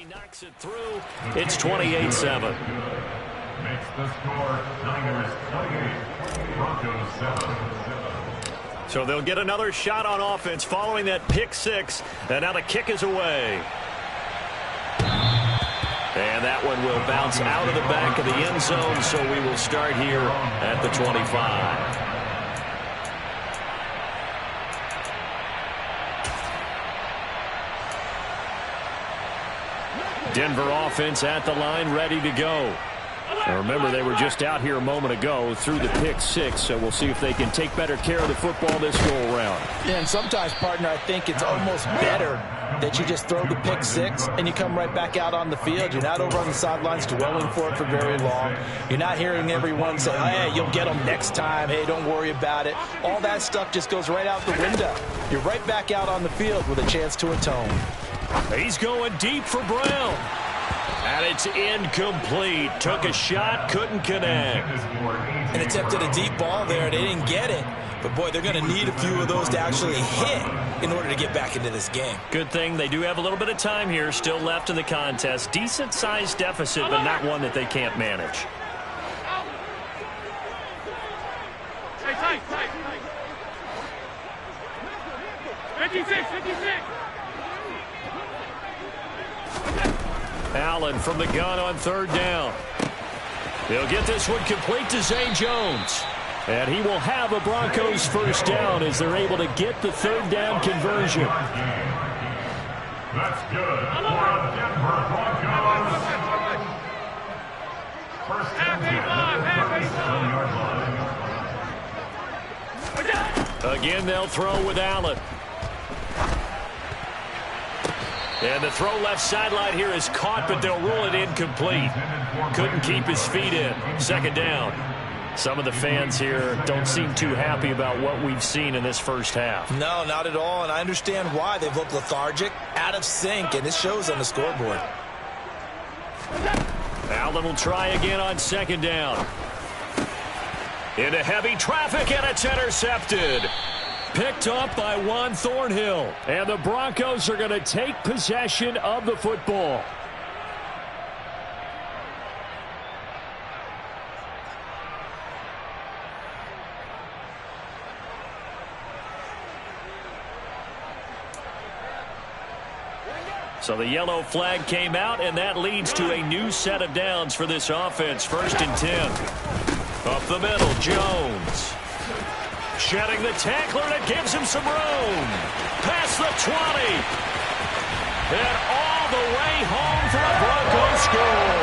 knocks it through. It's 28-7. Makes the score Niners 28, Broncos 7. So they'll get another shot on offense following that pick six. And now the kick is away. And that one will bounce out of the back of the end zone, so we will start here at the 25. Denver offense at the line, ready to go. Now remember, they were just out here a moment ago through the pick six, so we'll see if they can take better care of the football this go-around. Yeah, and sometimes, partner, I think it's almost better that you just throw the pick six and you come right back out on the field. You're not over on the sidelines dwelling for it for very long. You're not hearing everyone say, hey, you'll get them next time. Hey, don't worry about it. All that stuff just goes right out the window. You're right back out on the field with a chance to atone. He's going deep for Brown. And it's incomplete. Took a shot, couldn't connect. And attempted a deep ball there. They didn't get it. But, boy, they're going to need a few of those to actually hit in order to get back into this game. Good thing they do have a little bit of time here still left in the contest. Decent-sized deficit, but not one that they can't manage. Tight. 56. Allen from the gun on third down. He'll get this one complete to Zay Jones. And he will have a Broncos first down as they're able to get the third down conversion. That's good for the Denver Broncos. First down, 37-yard line. Again, they'll throw with Allen. And the throw left sideline here is caught, but they'll rule it incomplete. Couldn't keep his feet in. Second down. Some of the fans here don't seem too happy about what we've seen in this first half. No, not at all, and I understand why. They've looked lethargic, out of sync, and it shows on the scoreboard. Allen will try again on second down. Into heavy traffic, and it's intercepted. Picked up by Juan Thornhill. And the Broncos are going to take possession of the football. So the yellow flag came out, and that leads to a new set of downs for this offense. 1st and 10. Up the middle, Jones. Shedding the tackler, and it gives him some room. Past the 20. And all the way home for a Broncos score.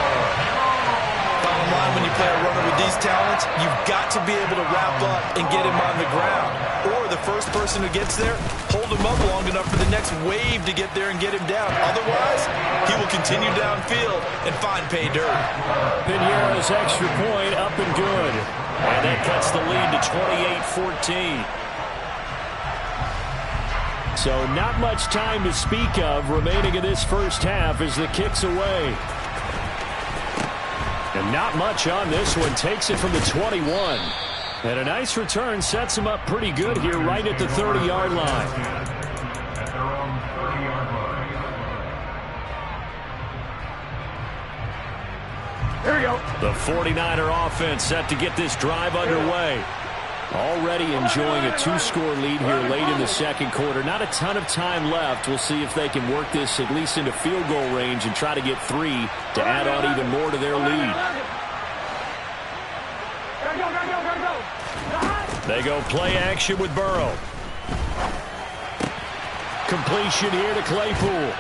Bottom line, when you play a runner with these talents, you've got to be able to wrap up and get him on the ground. Or the first person who gets there, hold him up long enough for the next wave to get there and get him down. Otherwise, he will continue downfield and find pay dirt. Pinheiro's extra point up and good. And that cuts the lead to 28-14. So not much time to speak of remaining in this first half as the kick's away. And not much on this one. Takes it from the 21. And a nice return sets him up pretty good here right at the 30-yard line. At their own 30-yard line. Here we go. The 49er offense set to get this drive underway. Already enjoying a 2-score lead here late in the second quarter. Not a ton of time left. We'll see if they can work this at least into field goal range and try to get 3 to add on even more to their lead. They go play action with Burrow. Completion here to Claypool.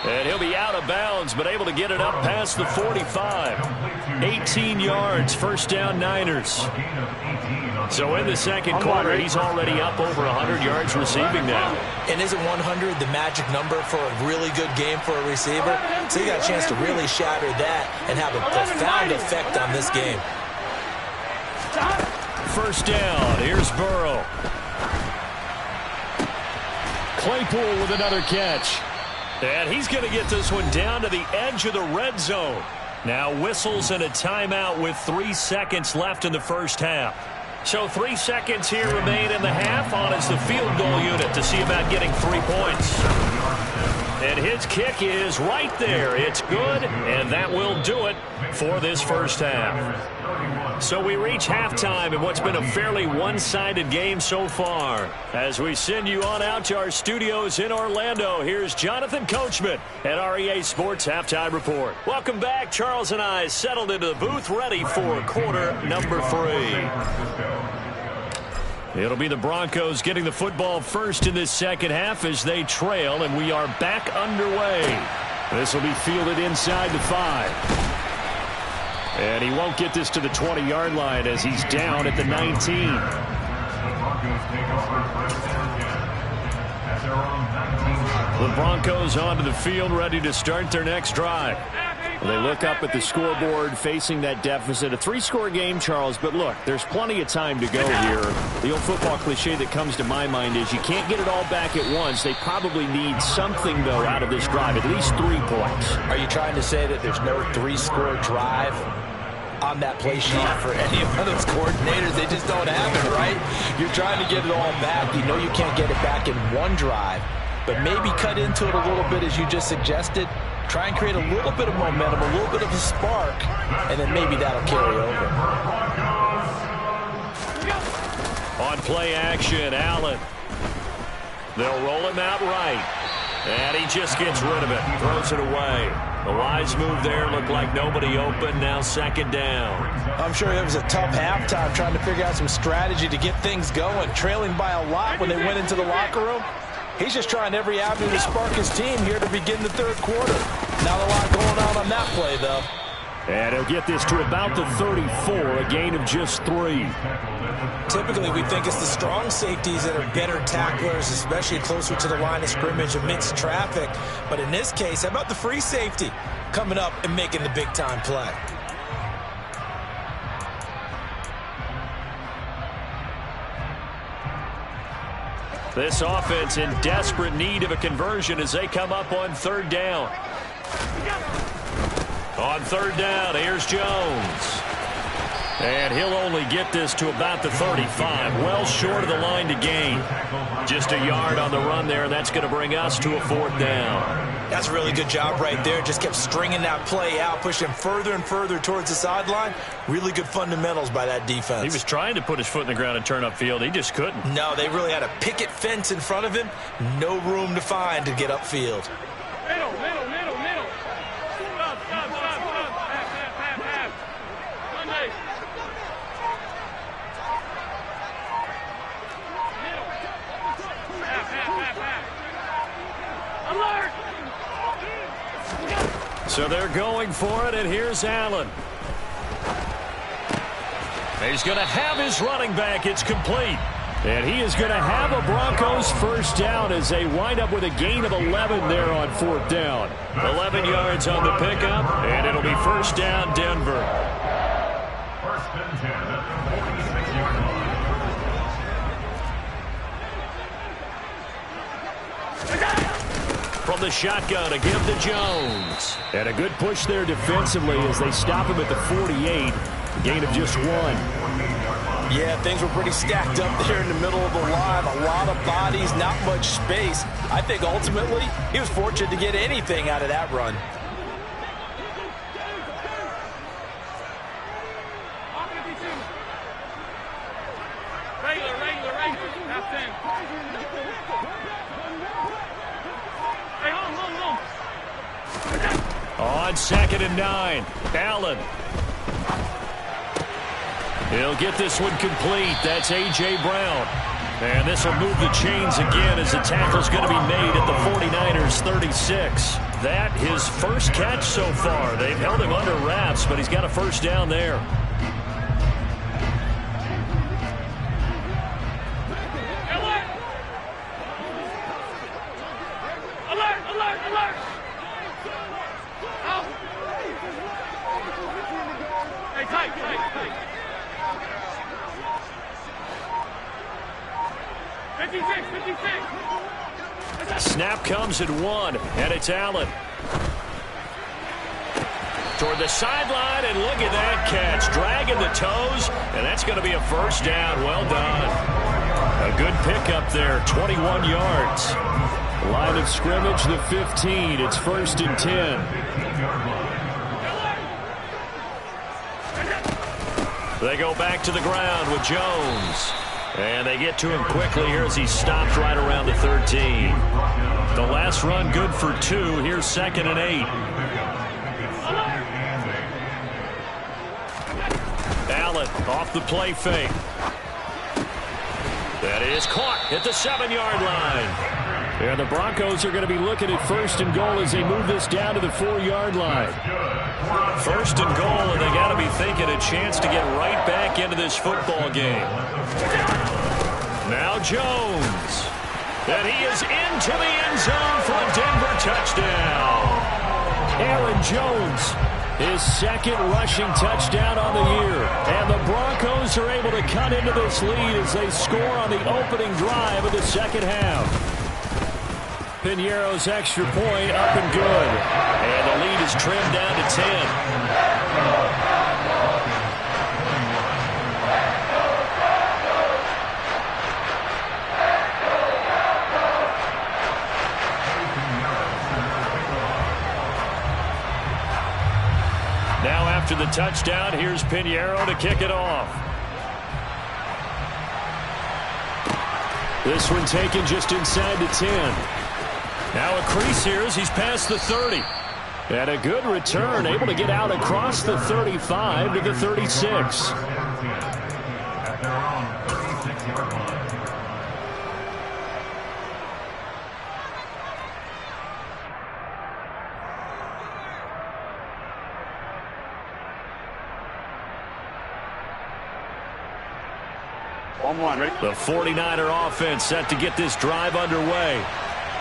And he'll be out of bounds, but able to get it up past the 45. 18 yards, first down Niners. So in the second quarter, he's already up over 100 yards receiving now. And isn't 100 the magic number for a really good game for a receiver? So you got a chance to really shatter that and have a profound effect on this game. First down, here's Burrow. Claypool with another catch. And he's going to get this one down to the edge of the red zone. Now whistles and a timeout with 3 seconds left in the first half. So 3 seconds here remain in the half. On is the field goal unit to see about getting 3 points. And his kick is right there. It's good, and that will do it for this first half. So we reach halftime in what's been a fairly one-sided game so far. As we send you on out to our studios in Orlando, here's Jonathan Coachman at REA Sports Halftime Report. Welcome back. Charles and I settled into the booth, ready for quarter number 3. It'll be the Broncos getting the football first in this second half as they trail, and we are back underway. This will be fielded inside the 5. And he won't get this to the 20-yard line as he's down at the 19. The Broncos onto the field, ready to start their next drive. They look up at the scoreboard facing that deficit. A 3-score game, Charles, but look, there's plenty of time to go here. The old football cliche that comes to my mind is you can't get it all back at once. They probably need something, though, out of this drive, at least 3 points. Are you trying to say that there's no 3-score drive on that play sheet for any of those coordinators? They just don't have it, right? You're trying to get it all back. You know you can't get it back in one drive, but maybe cut into it a little bit as you just suggested. Try and create a little bit of momentum, a little bit of a spark, and then maybe that'll carry over. On play action, Allen. They'll roll him out right. And he just gets rid of it, throws it away. The wise move there, looked like nobody open, now second down. I'm sure it was a tough halftime trying to figure out some strategy to get things going, trailing by a lot when they went into the locker room. He's just trying every avenue to spark his team here to begin the third quarter. Not a lot going on that play, though. And he'll get this to about the 34, a gain of just 3. Typically, we think it's the strong safeties that are better tacklers, especially closer to the line of scrimmage amidst traffic. But in this case, how about the free safety coming up and making the big-time play? This offense in desperate need of a conversion as they come up on third down. On third down, here's Jones. And he'll only get this to about the 35, well short of the line to gain. Just a yard on the run there, and that's going to bring us to a 4th down. That's a really good job right there. Just kept stringing that play out, pushing further and further towards the sideline. Really good fundamentals by that defense. He was trying to put his foot in the ground and turn upfield. He just couldn't. No, they really had a picket fence in front of him. No room to find to get upfield. Middle. Stop. Half. Sunday. Alert! So they're going for it, and here's Allen. He's going to have his running back. It's complete. And he is going to have a Broncos first down as they wind up with a gain of 11 there on 4th down. 11 yards on the pickup, and it'll be first down, Denver. First and 10 at the 46-yard line. From the shotgun, a give to Jones. And a good push there defensively as they stop him at the 48. A gain of just 1. Yeah, things were pretty stacked up there in the middle of the line. A lot of bodies, not much space. I think ultimately he was fortunate to get anything out of that run. Regular. Half 10. Hey, hold on. On 2nd and 9, Allen. He'll get this one complete. That's A.J. Brown. And this will move the chains again as the tackle's going to be made at the 49ers 36. That his first catch so far. They've held him under wraps, but he's got a first down there. Alert! Out! Hey, tight. Snap comes at 1, and it's Allen. Toward the sideline, and look at that catch. Dragging the toes, and that's going to be a first down. Well done. A good pickup there, 21 yards. Line of scrimmage, the 15. It's 1st and 10. They go back to the ground with Jones. And they get to him quickly here as he stops right around the 13. The last run good for 2. Here's 2nd and 8. Allen off the play fake. That is caught at the 7-yard line. And the Broncos are going to be looking at 1st and goal as they move this down to the 4-yard line. 1st and goal, and they got to be thinking a chance to get right back into this football game. Now Jones. And he is into the end zone for a Denver touchdown. Aaron Jones, his 2nd rushing touchdown on the year. And the Broncos are able to cut into this lead as they score on the opening drive of the 2nd half. Piñeiro's extra point up and good. And the lead is trimmed down to 10. Now after the touchdown, here's Piñeiro to kick it off. This one taken just inside the 10. Now a crease here as he's past the 30. And a good return, able to get out across the 35 to the 36. The 49er offense set to get this drive underway.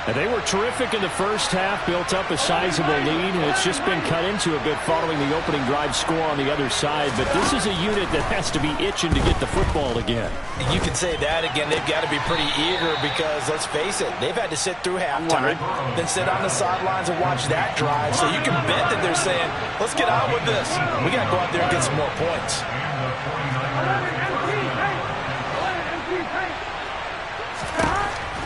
And they were terrific in the first half, built up a sizable lead, and it's just been cut into a bit following the opening drive score on the other side. But this is a unit that has to be itching to get the football again. You can say that again. They've got to be pretty eager because, let's face it, they've had to sit through halftime, then sit on the sidelines and watch that drive. So you can bet that they're saying, let's get on with this. We got to go out there and get some more points.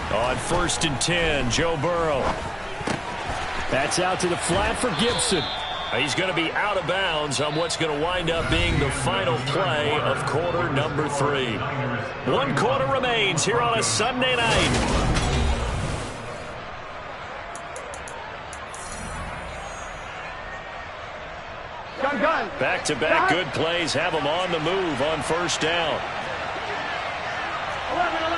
On 1st and 10, Joe Burrow. That's out to the flat for Gibson. He's going to be out of bounds on what's going to wind up being the final play of quarter number 3. 1 quarter remains here on a Sunday night. Back-to-back good plays have them on the move on 1st down. 11.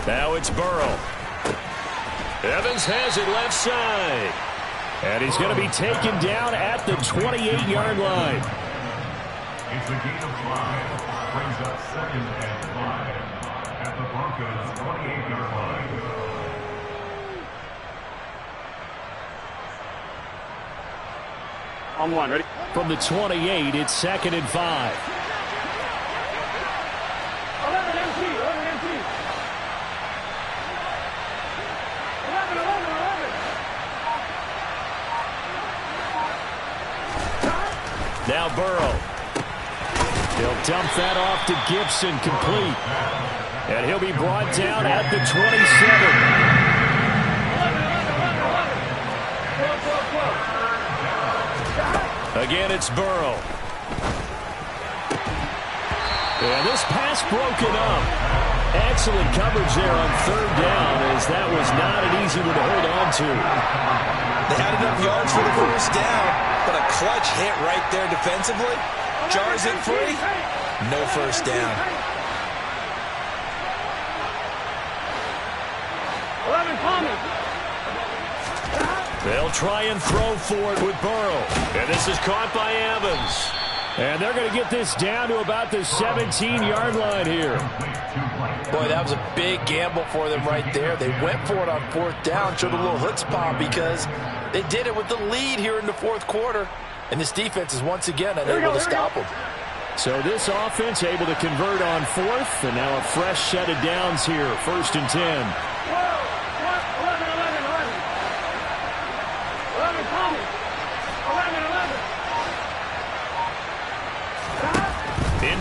Now it's Burrow. Evans has it left side. And he's going to be taken down at the 28-yard line. It's a gain of 5. Brings up 2nd and 5 at the Broncos' 28-yard line. On 1, ready? From the 28, it's 2nd and 5. 11 MT. 11. Now Burrow. He'll dump that off to Gibson, complete. And he'll be brought down at the 27. Again, it's Burrow. And this pass broken up. Excellent coverage there on 3rd down, as that was not an easy one to hold on to. They had enough yards for the 1st down, but a clutch hit right there defensively. Jars it free. No 1st down. 11 Palmer. They'll try and throw for it with Burrow. And this is caught by Evans. And they're going to get this down to about the 17-yard line here. Boy, that was a big gamble for them right there. They went for it on 4th down, showed a little chutzpah because they did it with the lead here in the 4th quarter. And this defense is once again unable to stop them. So this offense able to convert on 4th, and now a fresh set of downs here, 1st and 10.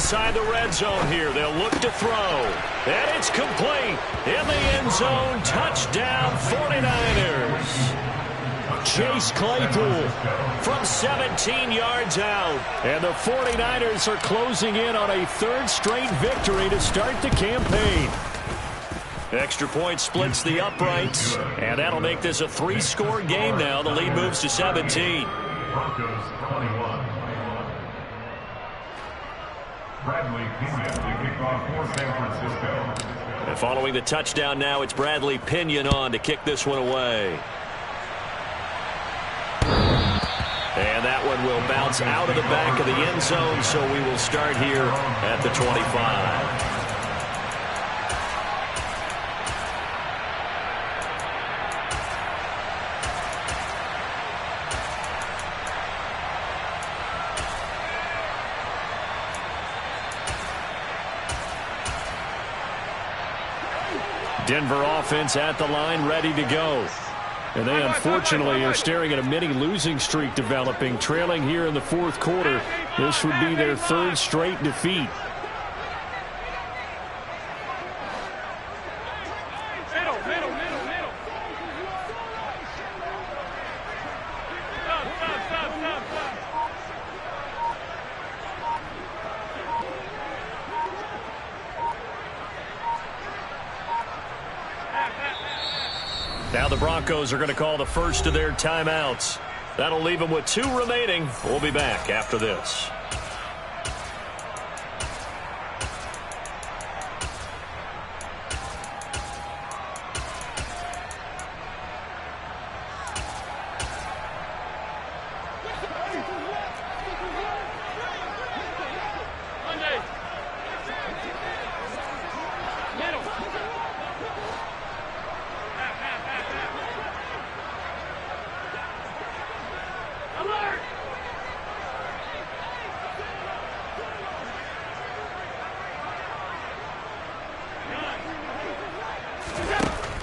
inside the red zone here. They'll look to throw. And it's complete. In the end zone, touchdown 49ers. Chase Claypool from 17 yards out. And the 49ers are closing in on a third straight victory to start the campaign. Extra point splits the uprights, and that'll make this a 3-score game now. The lead moves to 17. Broncos 21. Bradley Pinion to kick off for San Francisco. And following the touchdown now, it's Bradley Pinion on to kick this one away. And that one will bounce out of the back of the end zone, so we will start here at the 25. Denver offense at the line, ready to go. And they unfortunately are staring at a mini losing streak developing, trailing here in the fourth quarter. This would be their third straight defeat. Now the Broncos are going to call the first of their timeouts. That'll leave them with 2 remaining. We'll be back after this.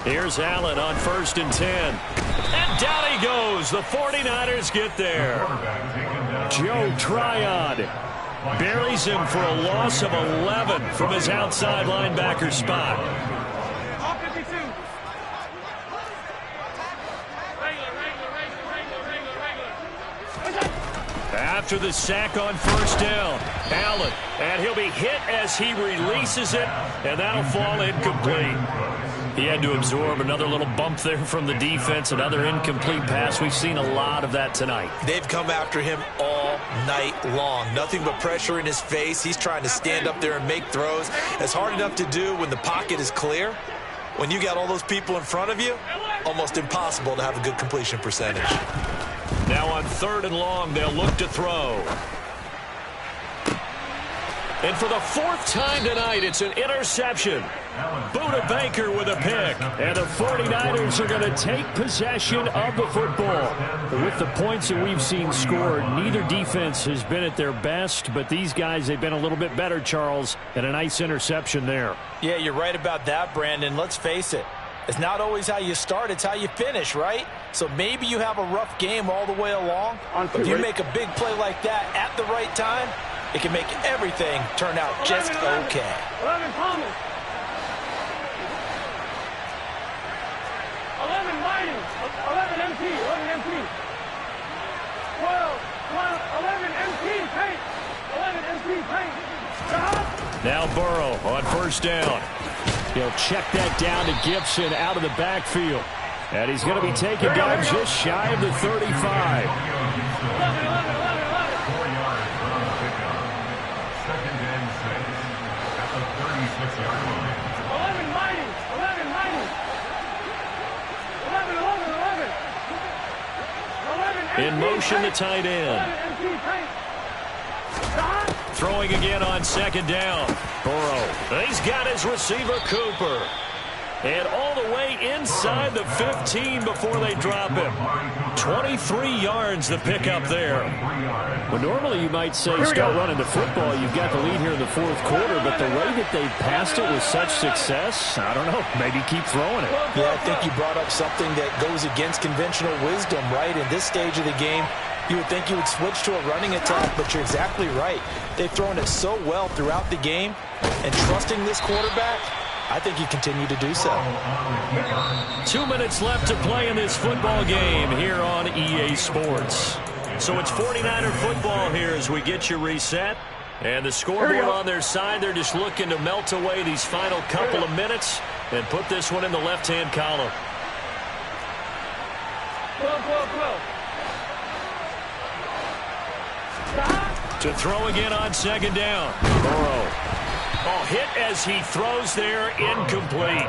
Here's Allen on 1st and 10. And down he goes. The 49ers get there. Joe Tryon buries him for a loss of 11 from his outside linebacker spot. After the sack on 1st down, Allen, and he'll be hit as he releases it, and that'll fall incomplete. He had to absorb another little bump there from the defense, another incomplete pass. We've seen a lot of that tonight. They've come after him all night long. Nothing but pressure in his face. He's trying to stand up there and make throws. It's hard enough to do when the pocket is clear. When you got all those people in front of you, almost impossible to have a good completion percentage. Now on 3rd and long, they'll look to throw. And for the 4th time tonight, it's an interception. Buda Baker with a pick. And the 49ers are going to take possession of the football. With the points that we've seen scored, neither defense has been at their best, but these guys, they've been a little bit better, Charles, and a nice interception there. Yeah, you're right about that, Brandon. Let's face it. It's not always how you start, it's how you finish, right? So maybe you have a rough game all the way along, but if you make a big play like that at the right time, it can make everything turn out just okay. 11 Thomas. 11 Biden. 11 MT. 11 MT. 12. 11 MT Paint. 11 MT Paint. Now Burrow on 1st down. He'll check that down to Gibson out of the backfield. And he's going to be taken down just shy of the 35. 4 yards on the pickup. 2nd and 6 at the 36-yard line. 11 Mighty. 11 Mighty. 11. 11. 11 In motion, the tight end. 11 MT Paint. Throwing again on 2nd down. Burrow. He's got his receiver, Cooper. And all the way inside the 15 before they drop him. 23 yards the pickup there. Well, normally you might say start running the football. You've got the lead here in the 4th quarter, but the way that they've passed it with such success, I don't know, maybe keep throwing it. Yeah, I think you brought up something that goes against conventional wisdom, right? In this stage of the game, You would think you would switch to a running attack, but you're exactly right. They've thrown it so well throughout the game, and trusting this quarterback, I think you continue to do so. 2 minutes left to play in this football game here on EA Sports. So it's 49er football here as we get you reset. And the scoreboard on their side, they're just looking to melt away these final couple of minutes and put this one in the left-hand column. To throw again on second down. Burrow. Oh, hit as he throws there, incomplete.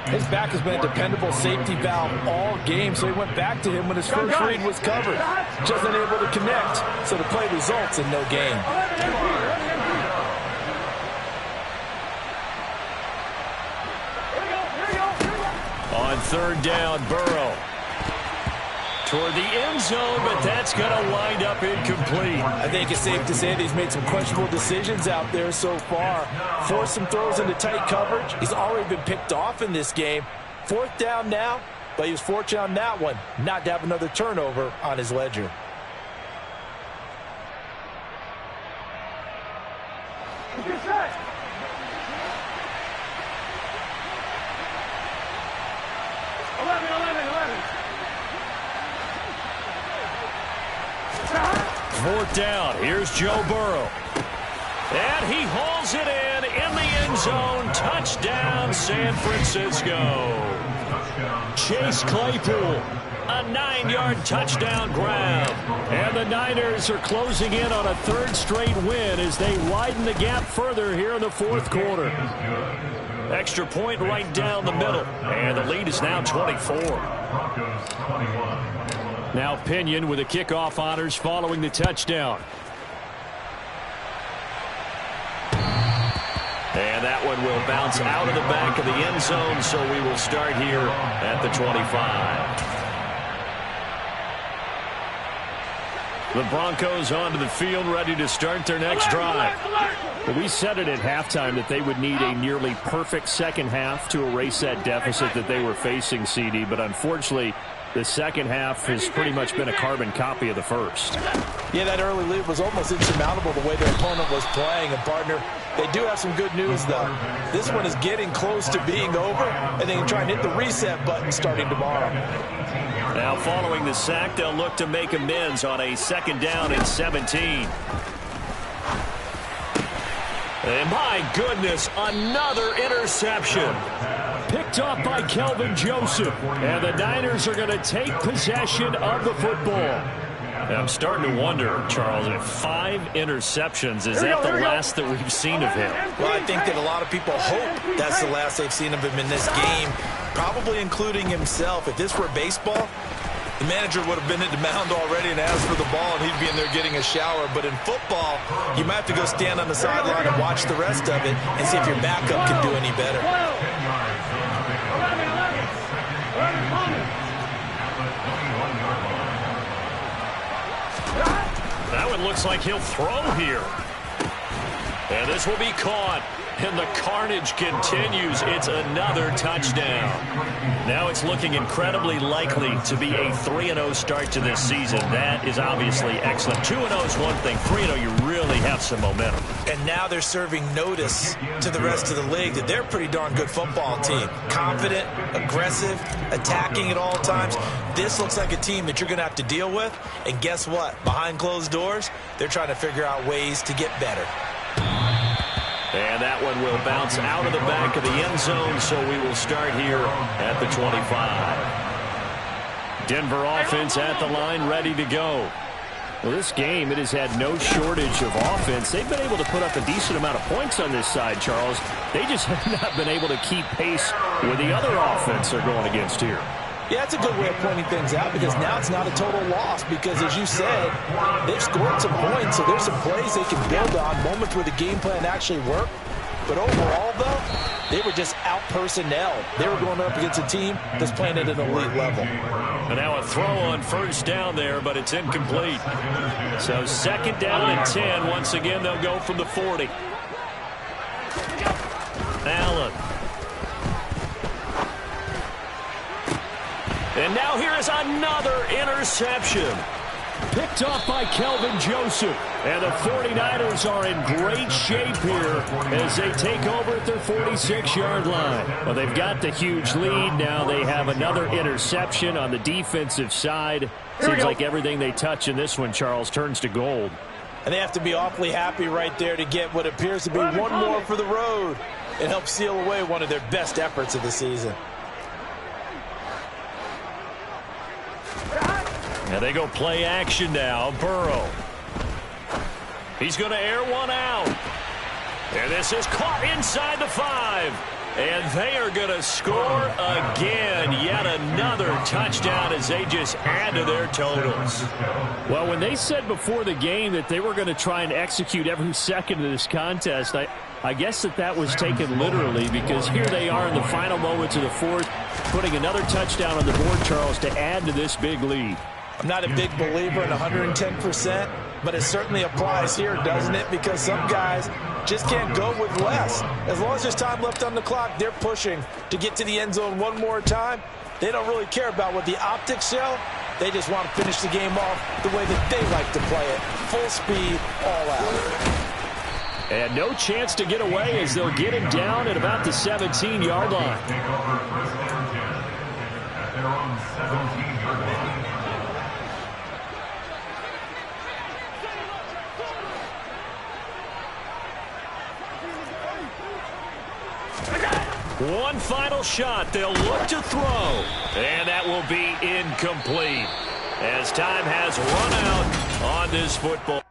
His back has been a dependable safety valve all game, so he went back to him when his first read was covered. Just unable to connect, so the play results in no gain. On third down, Burrow. Toward the end zone, but that's going to wind up incomplete. I think it's safe to say that he's made some questionable decisions out there so far. Forced some throws into tight coverage. He's already been picked off in this game. Fourth down now, but he was fortunate on that one not to have another turnover on his ledger. Fourth down. Here's Joe Burrow. And he hauls it in the end zone. Touchdown, San Francisco. Chase Claypool. A 9-yard touchdown grab. And the Niners are closing in on a third straight win as they widen the gap further here in the fourth quarter. Extra point right down the middle. And the lead is now 24. Now Pinion with the kickoff honors following the touchdown. And that one will bounce out of the back of the end zone, so we will start here at the 25. The Broncos onto the field, ready to start their next drive. We said it at halftime that they would need a nearly perfect second half to erase that deficit that they were facing, CD, but unfortunately, the second half has pretty much been a carbon copy of the first. Yeah, that early lead was almost insurmountable the way their opponent was playing. And, partner, they do have some good news, though. This one is getting close to being over, and they can try and hit the reset button starting tomorrow. Now, following the sack, they'll look to make amends on a second down and 17. And my goodness, another interception. Picked up by Kelvin Joseph. And the Niners are going to take possession of the football. And I'm starting to wonder, Charles, if 5 interceptions, is that the last that we've seen of him? Well, I think that a lot of people hope that's the last they've seen of him in this game, probably including himself. If this were baseball, the manager would have been at the mound already and asked for the ball, and he'd be in there getting a shower. But in football, you might have to go stand on the sideline and watch the rest of it and see if your backup can do any better. That one looks like he'll throw here. And this will be caught. And the carnage continues. It's another touchdown. Now it's looking incredibly likely to be a 3-0 start to this season. That is obviously excellent. 2-0 is one thing. 3-0, you really have some momentum. And now they're serving notice to the rest of the league that they're a pretty darn good football team. Confident, aggressive, attacking at all times. This looks like a team that you're going to have to deal with. And guess what? Behind closed doors, they're trying to figure out ways to get better. And that one will bounce out of the back of the end zone, so we will start here at the 25. Denver offense at the line, ready to go. Well, this game, it has had no shortage of offense. They've been able to put up a decent amount of points on this side, Charles. They just have not been able to keep pace with the other offense they're going against here. Yeah, that's a good way of pointing things out because now it's not a total loss because, as you said, they've scored some points, so there's some plays they can build on, moments where the game plan actually worked. But overall, though, they were just out-personnel. They were going up against a team that's playing at an elite level. And now a throw on first down there, but it's incomplete. So second down and 10. Once again, they'll go from the 40. Allen. And now here is another interception. Picked off by Kelvin Joseph. And the 49ers are in great shape here as they take over at their 46-yard line. Well, they've got the huge lead. Now they have another interception on the defensive side. Seems like everything they touch in this one, Charles, turns to gold. And they have to be awfully happy right there to get what appears to be one more for the road. It helps seal away one of their best efforts of the season. Now they go play action now. Burrow. He's going to air one out. And this is caught inside the 5. And they are going to score again. Yet another touchdown as they just add to their totals. Well, when they said before the game that they were going to try and execute every second of this contest, I guess that was taken literally, because here they are in the final moments of the fourth, putting another touchdown on the board, Charles, to add to this big lead. I'm not a big believer in 110%, but it certainly applies here, doesn't it? Because some guys just can't go with less. As long as there's time left on the clock, they're pushing to get to the end zone one more time. They don't really care about what the optics show. They just want to finish the game off the way that they like to play it. Full speed, all out. And no chance to get away as they'll get him down at about the 17-yard line. Take over first down 10 at their own 17-yard line. One final shot. They'll look to throw. And that will be incomplete as time has run out on this football.